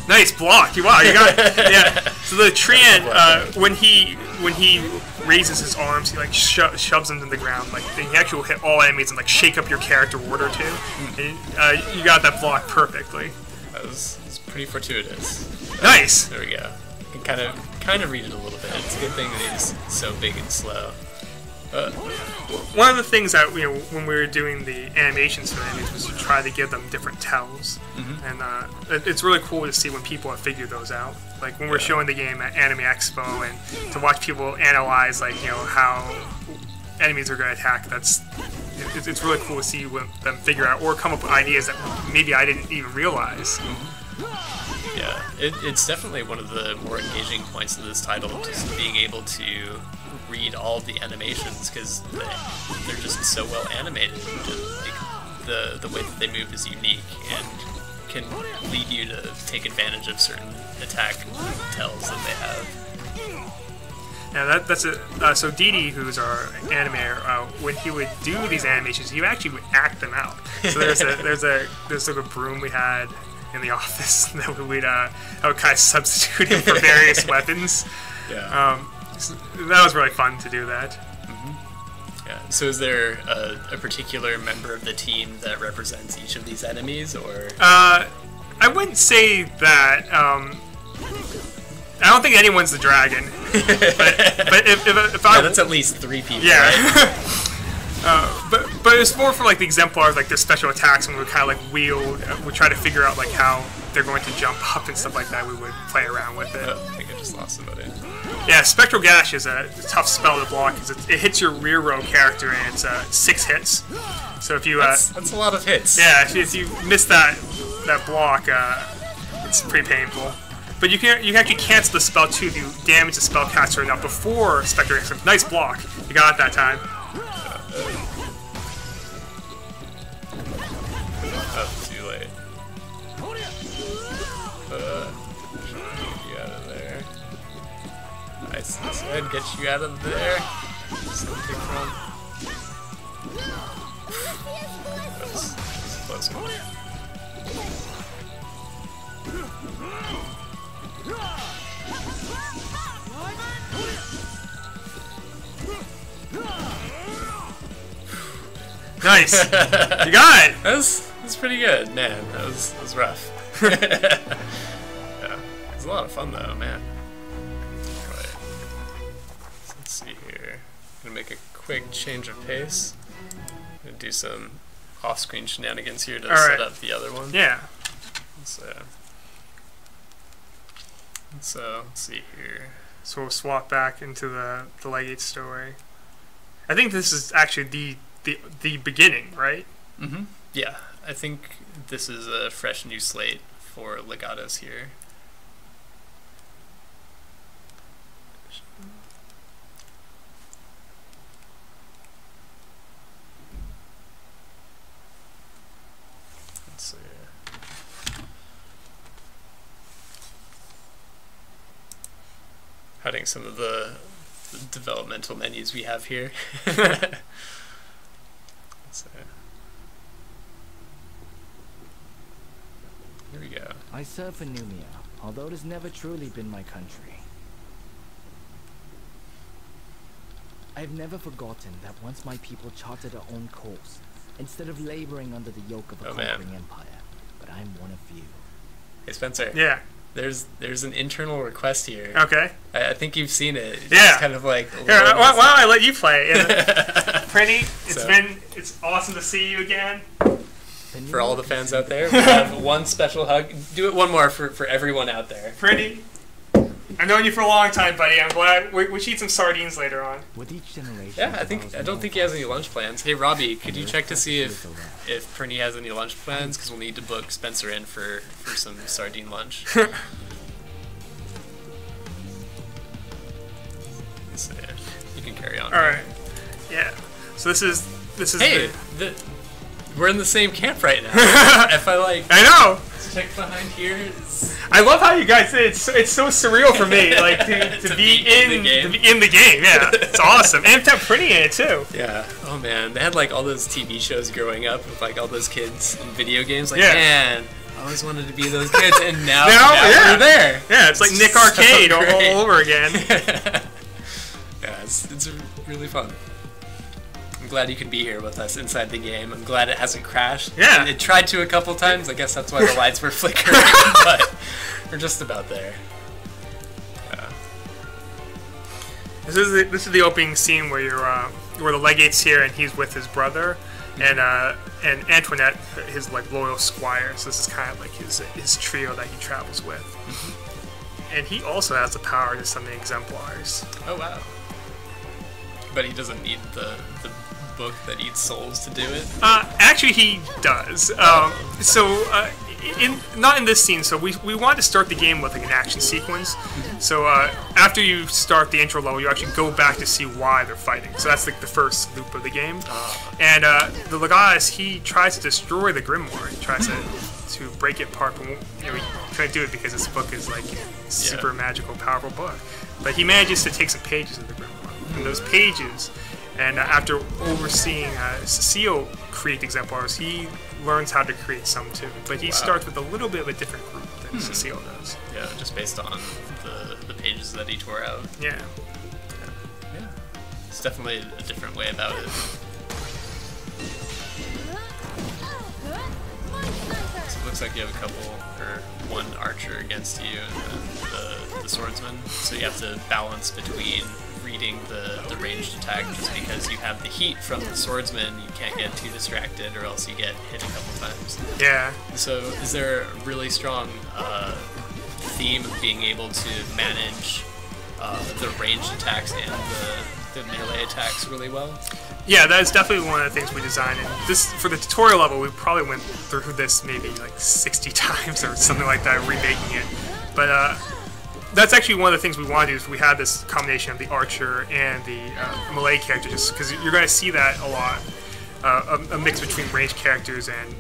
Nice block! Wow, you got it. Yeah. So the Treant, when he raises his arms, he like shoves them to the ground. Like he actually will hit all enemies and like shake up your character order too. And, you got that block perfectly. That was pretty fortuitous. Nice. There we go. You can kind of read it a little bit. It's a good thing that he's so big and slow. One of the things that when we were doing the animations for the enemies was to try to give them different tells, and it's really cool to see when people have figured those out. Like when we're showing the game at Anime Expo, and to watch people analyze how enemies are going to attack. It's really cool to see them figure out or come up with ideas that maybe I didn't even realize. Yeah, it's definitely one of the more engaging points of this title, just being able to read all the animations, because they're just so well animated. The way that they move is unique and can lead you to take advantage of certain attack tells that they have. Yeah, that's a so Didi, who's our animator, when he would do these animations, he actually would act them out. So there's like a broom we had in the office that we'd kind of substitute him for various weapons. Yeah. So that was really fun to do that. Yeah. So is there a particular member of the team that represents each of these enemies, or? I wouldn't say that. I don't think anyone's the dragon. but if I that's at least 3 people. yeah. Right? But it's more for like the exemplars, like their special attacks, and we kind of like wield. We try to figure out like how they're going to jump up and stuff like that. We would play around with it. Oh, I think I just lost somebody. Yeah, Spectral Gash is a tough spell to block because it hits your rear row character and it's 6 hits. So if you That's a lot of hits. yeah, if you miss that block, it's pretty painful. But you can actually cancel the spell too if you damage the spellcaster enough before Spectre Gash. Nice block, you got it that time. Oh, too late. Get you out of there. Nice. Go ahead and get you out of there. Something from. That was a close one. Nice, you got it. That's pretty good, man. That was rough. Yeah, it was a lot of fun though, man. Right. So let's see here. Gonna make a quick change of pace. Gonna do some off-screen shenanigans here to set up the other one. Yeah. So let's see here. So we'll swap back into the Legate story. I think this is actually the beginning, right? Mm-hmm. Yeah, I think this is a fresh new slate for Legatus here. Let's see. Hiding some of the developmental menus we have here. Let's see. Here we go. I serve for Numia, although it has never truly been my country. I have never forgotten that once my people charted their own course, instead of laboring under the yoke of a conquering empire. But I'm one of you. Hey Spencer. Yeah. There's an internal request here. Okay. I think you've seen it. It's Yeah. kind of like. Here, why don't I let you play? Pretty. So- It's awesome to see you again. For all the fans out there, we have one special hug. Do it one more for everyone out there. Pretty. I've known you for a long time, buddy. I'm glad we should eat some sardines later on. With each generation, Yeah, I don't think he has any lunch plans. Hey Robbie, could you check to see if Perny has any lunch plans? Because we'll need to book Spencer in for some sardine lunch. So, yeah, you can carry on. All right. Yeah. So this is. Hey, we're in the same camp right now. If I know. check behind here. I love how you guys. It's so surreal for me, like to be in the game. Yeah, it's awesome, and to have Pretty in it too. Yeah. Oh man, they had like all those TV shows growing up with like all those kids in video games. Like, Yeah. man, I always wanted to be those kids, and now yeah. we're there. Yeah, it's like Nick So Arcade all great. over again. Yeah, it's really fun. I'm glad you could be here with us inside the game. I'm glad it hasn't crashed. Yeah. It tried to a couple times. I guess that's why the lights were flickering, but we're just about there. Yeah. This is the opening scene where where the Legate's here and he's with his brother, and Antoinette, his like loyal squire. So this is kind of like his trio that he travels with. And he also has the power to summon exemplars. Oh wow. But he doesn't need the book that eats souls to do it. Actually, he does. Not in this scene. So we wanted to start the game with like an action sequence. So after you start the intro level, you actually go back to see why they're fighting. So that's like the first loop of the game. And the Legatus, he tries to destroy the Grimoire. He tries to break it apart. But, he couldn't do it because this book is like super magical, powerful book. But he manages to take some pages of the Grimoire, and those pages, and after overseeing Cecile create exemplars, he learns how to create some too. But he starts with a little bit of a different group than Cecile does. Yeah, just based on the pages that he tore out. Yeah. Yeah. It's definitely a different way about it. So it looks like you have a couple, or one archer against you, and then the swordsman. So you have to balance between reading the ranged attack, just because you have the heat from the swordsman, you can't get too distracted or else you get hit a couple times. Yeah. So is there a really strong theme of being able to manage the ranged attacks and the melee attacks really well? Yeah, that is definitely one of the things we designed. And this, for the tutorial level, we probably went through this maybe like 60 times or something like that, remaking it. But that's actually one of the things we want to do. Is we have this combination of the archer and the melee character, just because you're going to see that a lot, a mix between ranged characters and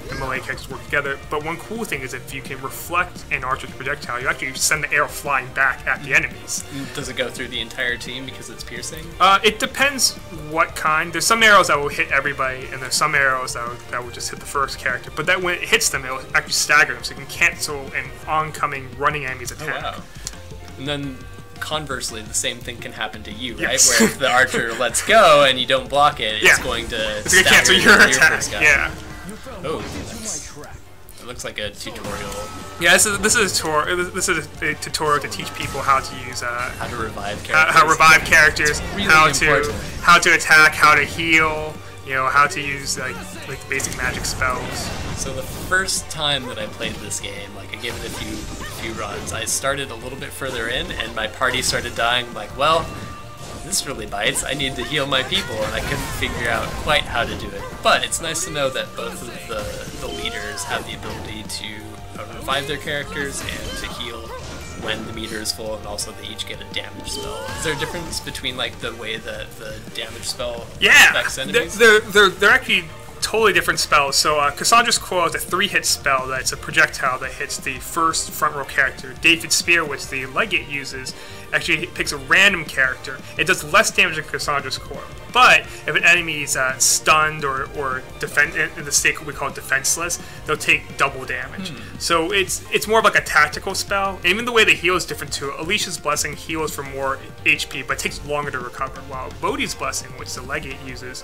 the melee characters work together. But one cool thing is if you can reflect an archer's projectile, you actually send the arrow flying back at the enemies. Does it go through the entire team because it's piercing? It depends what kind. There's some arrows that will hit everybody, and there's some arrows that will just hit the first character. But that when it hits them, it'll actually stagger them, so you can cancel an oncoming running enemy's attack. Oh, wow. And then conversely, the same thing can happen to you, right? Yes. Where if the archer lets go and you don't block it, it's going to cancel your attack. Yeah. Oh, it looks like a tutorial. Yeah, this is a tutorial to teach people how to use how to revive characters. How revive characters, really how to attack, how to heal. You know, how to use like basic magic spells. So the first time that I played this game, like I gave it a few runs, I started a little bit further in, and my party started dying. I'm like, well, this really bites. I need to heal my people, and I couldn't figure out quite how to do it. But it's nice to know that both of the leaders have the ability to revive their characters and to heal when the meter is full, and also they each get a damage spell. Is there a difference between like the way that the damage spell affects enemies? They're actually totally different spells. So Cassandra's Coil is a 3-hit spell that's a projectile that hits the first front row character. David's Spear, which the Legate uses, actually picks a random character. It does less damage than Cassandra's Coil. But if an enemy is stunned or in the state we call it defenseless, they'll take double damage. So it's more of like a tactical spell. And even the way they heal is different too. Alicia's Blessing heals for more HP, but takes longer to recover. While Bodhi's Blessing, which the Legate uses,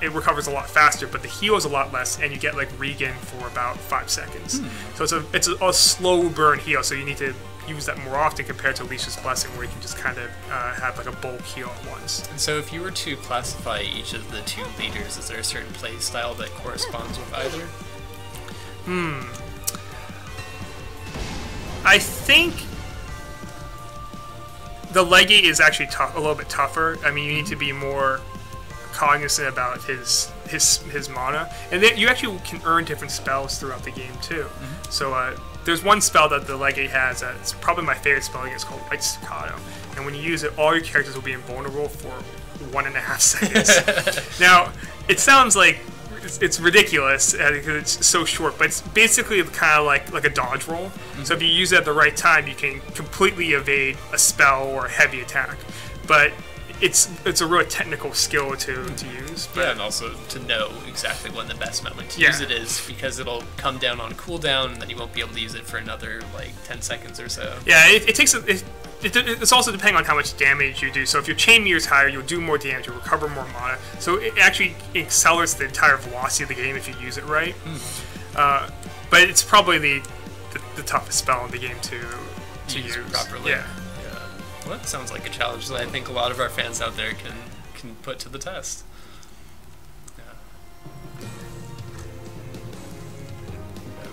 it recovers a lot faster, but the heal is a lot less, and you get like regen for about 5 seconds. So it's a slow burn heal. So you need to use that more often compared to Alicia's Blessing, where you can just kind of have like a bulk heal at once. And so if you were to classify each of the two leaders, is there a certain play style that corresponds with either? I think the Legate is actually a little bit tougher. I mean, you need to be more cognizant about his mana, and then you actually can earn different spells throughout the game too. So there's one spell that the Legate has. It's probably my favorite spell. It's called White Staccato, and when you use it, all your characters will be invulnerable for 1.5 seconds. Now, it sounds like it's ridiculous because it's so short, but it's basically kind of like a dodge roll. So if you use it at the right time, you can completely evade a spell or a heavy attack. But it's a real technical skill to use. But yeah, and also to know exactly when the best moment to use it is, because it'll come down on cooldown, and then you won't be able to use it for another like 10 seconds or so. Yeah, it's also depending on how much damage you do. So if your chain meter is higher, you'll do more damage, you'll recover more mana. So it actually accelerates the entire velocity of the game if you use it right. But it's probably the toughest spell in the game to use properly. Yeah. Well, that sounds like a challenge that I think a lot of our fans out there can put to the test. Yeah.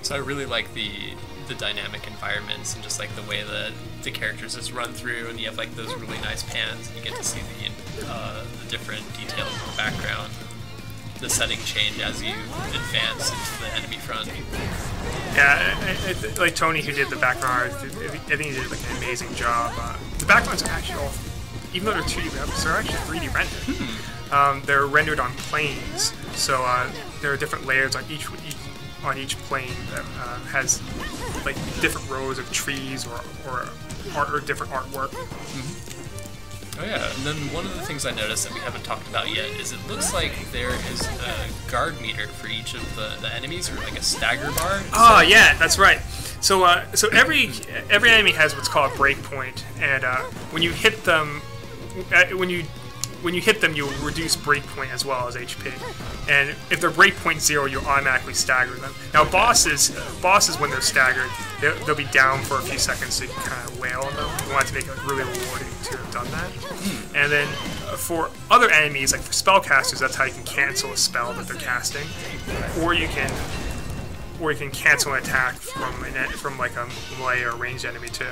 So I really like the dynamic environments and just like the way that the characters just run through, and you have like those really nice pans, and you get to see the different details in the background. The setting change as you advance into the enemy front. Yeah, like Tony, who did the background art, I think he did like an amazing job. The backgrounds are actually all, even though they're 2D maps, they're actually 3D rendered. They're rendered on planes, so there are different layers on each plane that has like different rows of trees or art or different artwork. Oh yeah, and then one of the things I noticed that we haven't talked about yet is it looks like there is a guard meter for each of the enemies, or like a stagger bar. Oh yeah, that's right. So so every enemy has what's called a breakpoint, and when you hit them, when you hit them, you'll reduce breakpoint as well as HP. And if they're breakpoint 0, you'll automatically stagger them. Now bosses when they're staggered, they'll be down for a few seconds, so you can kind of wail on them. You want to make it really rewarding to have done that. And then for other enemies, like for spellcasters, that's how you can cancel a spell that they're casting, or you can cancel an attack from like a melee or ranged enemy too.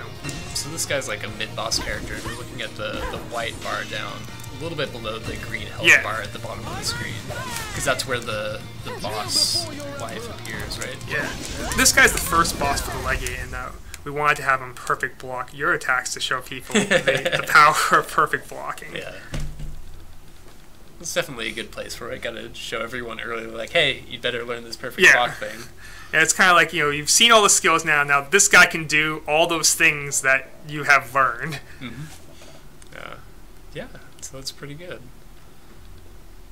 So this guy's like a mid-boss character, and we're looking at the white bar down, a little bit below the green health bar at the bottom of the screen, because that's where the boss wife appears, right? Yeah. This guy's the first boss for the Legate, and we wanted to have him perfect block your attacks to show people the power of perfect blocking. Yeah. It's definitely a good place where I gotta show everyone early, like, hey, you better learn this perfect block thing. And it's kind of like, you've seen all the skills now. Now this guy can do all those things that you have learned. Yeah, so that's pretty good.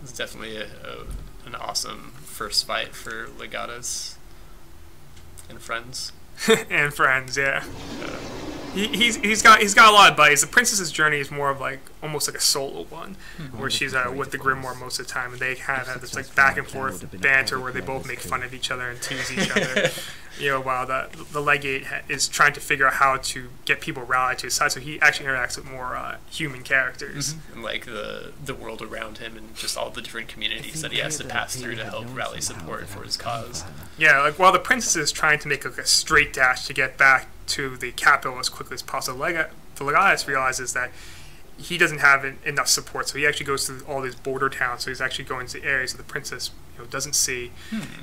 It's definitely an awesome first fight for Legatus and friends. And friends, yeah. He's got a lot of buddies. The Princess's Journey is more of like almost like a solo one, where she's with the Grimoire most of the time, and they kind of have this like back and forth banter where they both make fun of each other and tease each other. While the Legate is trying to figure out how to get people rallied to his side, so he actually interacts with more human characters. And like the world around him and just all the different communities that he has to pass through to help rally support for his cause. Yeah, like while the Princess is trying to make like a straight dash to get back to the capital as quickly as possible, the Legatus realizes that he doesn't have enough support, so he actually goes through all these border towns. So he's actually going to areas that the Princess doesn't see,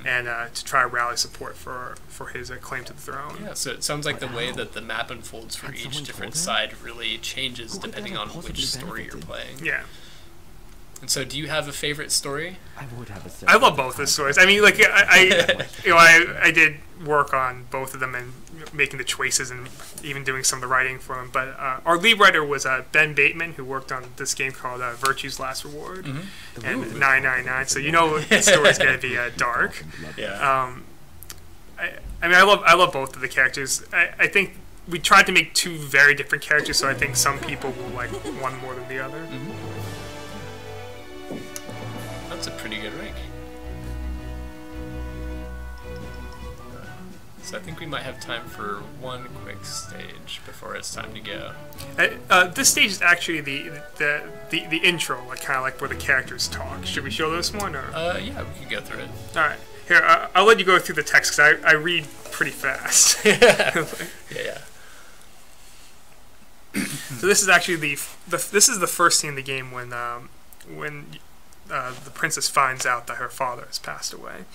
and to try to rally support for his claim to the throne. Yeah, so it sounds like the way that the map unfolds for each different side really changes depending on which story you're playing. Yeah. And so, do you have a favorite story? I love both the stories. I mean, like I did work on both of them and making the choices and even doing some of the writing for them. But our lead writer was Ben Bateman, who worked on this game called Virtue's Last Reward and 999. So the story's gonna be dark. Yeah. I mean, I love both of the characters. I think we tried to make two very different characters, so I think some people will like one more than the other. That's a pretty good rank. So I think we might have time for one quick stage before it's time to go. This stage is actually the intro, like kind of like where the characters talk. Should we show this one? Or? Yeah, we can go through it. All right. Here, I'll let you go through the text because I read pretty fast. Yeah. So this is actually this is the first scene in the game when the princess finds out that her father has passed away.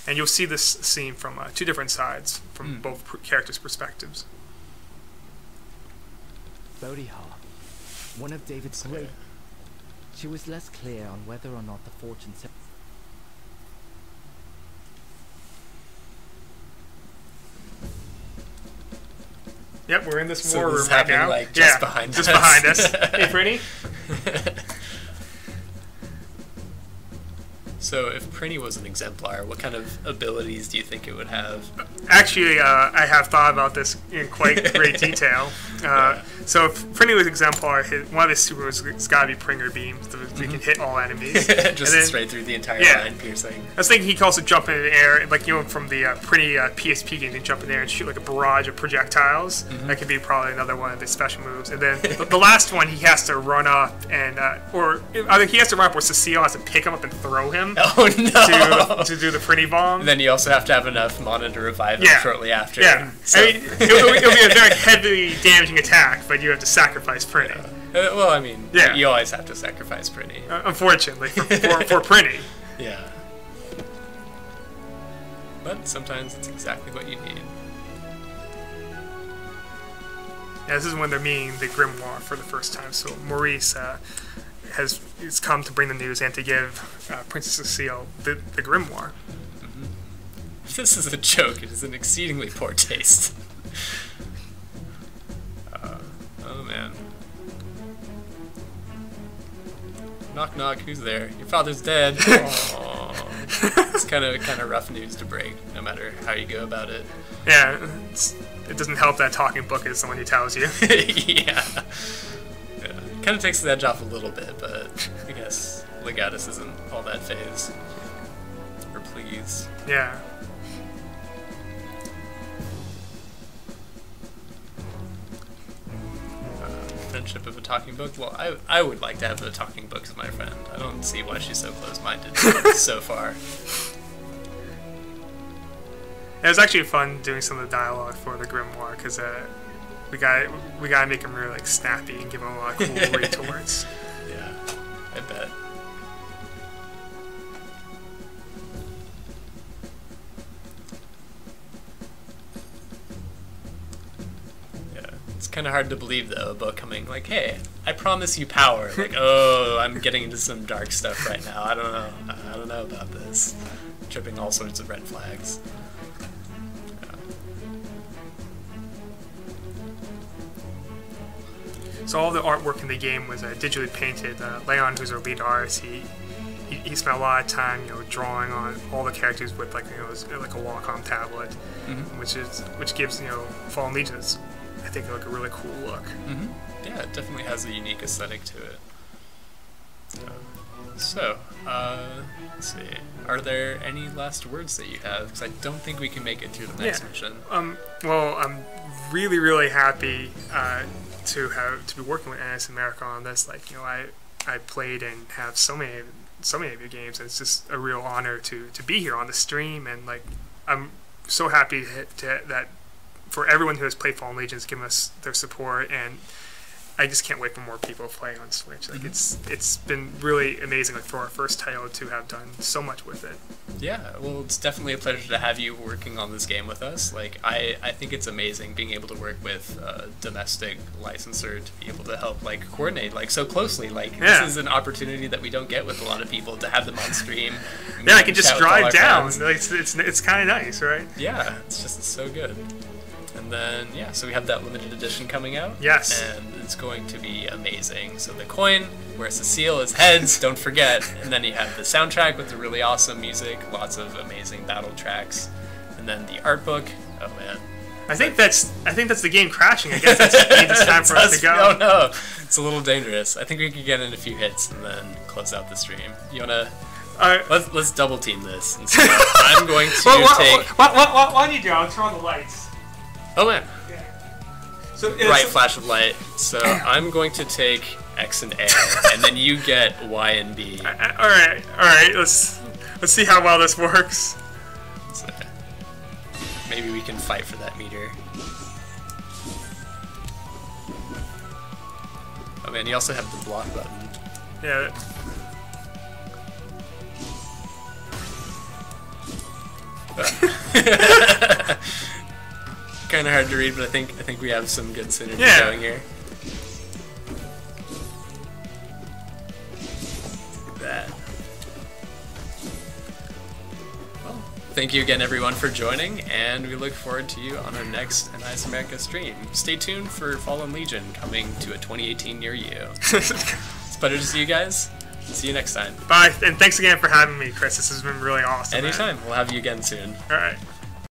And you'll see this scene from two different sides, from both characters' perspectives. Bodiha, one of David's great. She was less clear on whether or not the fortune... Yep, we're in this war room right now. Like, just behind us. Just behind us. Hey, Prinny? So, if Prinny was an exemplar, what kind of abilities do you think it would have? Actually, I have thought about this in quite great detail. So, if Prinny was exemplar, one of his supers has got to be Pringer Beam, so he can hit all enemies. Just straight through the entire line, piercing. I was thinking he can also jump in the air, like from the Prinny PSP game, he can jump in there and shoot like a barrage of projectiles. That could be probably another one of his special moves. And then the last one, he has to run up and, or either he has to run up, or Cecile has to pick him up and throw him. Oh no! To do the Prinny bomb. And then you also have to have enough mana to revive him shortly after. Yeah, so. I mean, it'll be a very heavily damaging attack, but you have to sacrifice Prinny. Well, I mean, you always have to sacrifice Prinny. Unfortunately, for Prinny. Yeah. But sometimes it's exactly what you need. Yeah, this is when they're meeting the Grimoire for the first time. So Maurice has come to bring the news and to give Princess Cecile the Grimoire. This is a joke. It is an exceedingly poor taste. Oh man. Knock knock, who's there? Your father's dead. Aww. It's kind of rough news to break, no matter how you go about it. Yeah, it doesn't help that talking book is the one who tells you. Yeah. Kind of takes the edge off a little bit, but I guess Legatus isn't all that phased. Or pleased. Yeah. Friendship of a talking book? Well, I would like to have a talking book as my friend. I don't see why she's so close-minded so far. It was actually fun doing some of the dialogue for the Grimoire, because we gotta make him really like snappy and give him a lot of cool retorts. Yeah, I bet. It's kind of hard to believe, though, about coming like, hey, I promise you power. Like, oh, I'm getting into some dark stuff right now. I don't know about this. Tripping all sorts of red flags. So all the artwork in the game was digitally painted. Leon, who's our lead artist, he spent a lot of time, drawing on all the characters with like a Wacom tablet, which gives Fallen Legions, I think, like a really cool look. Yeah, it definitely has a unique aesthetic to it. Let's see. Are there any last words that you have? Because I don't think we can make it through the next mission. Well, I'm really, really happy to be working with NS America on this. Like, I played and have so many of your games, and it's just a real honor to be here on the stream. And like, I'm so happy that for everyone who has played Fallen Legions, giving us their support, and I just can't wait for more people playing on Switch. Like, it's been really amazing, like, for our first title to have done so much with it. Yeah, well, it's definitely a pleasure to have you working on this game with us. Like, I think it's amazing being able to work with a domestic licensor to be able to help, like, coordinate, like, so closely. Like, this is an opportunity that we don't get with a lot of people, to have them on stream. Yeah, I can just drive down. Like, it's kind of nice, right? Yeah, it's so good. And then, so we have that limited edition coming out. Yes. And it's going to be amazing. So the coin, where's the seal, is heads, don't forget. And then you have the soundtrack with the really awesome music, lots of amazing battle tracks. And then the art book, oh man. I think that's the game crashing. I guess it's time for us to go. Oh no, it's a little dangerous. I think we could get in a few hits and then close out the stream. You wanna... Let's double team this. And so I'm going to take... What do you do? I'll turn on the lights. Oh man. Yeah. So bright flash of light. So I'm going to take X and A, and then you get Y and B. All right. Let's see how well this works. So, maybe we can fight for that meter. Oh man, you also have the block button. Yeah. Kind of hard to read, but I think we have some good synergy going here. That. Well, thank you again, everyone, for joining, and we look forward to you on our next NIS America stream. Stay tuned for Fallen Legion coming to a 2018 near you. It's a pleasure to see you guys. See you next time. Bye, and thanks again for having me, Chris. This has been really awesome. Anytime. Man. We'll have you again soon. All right.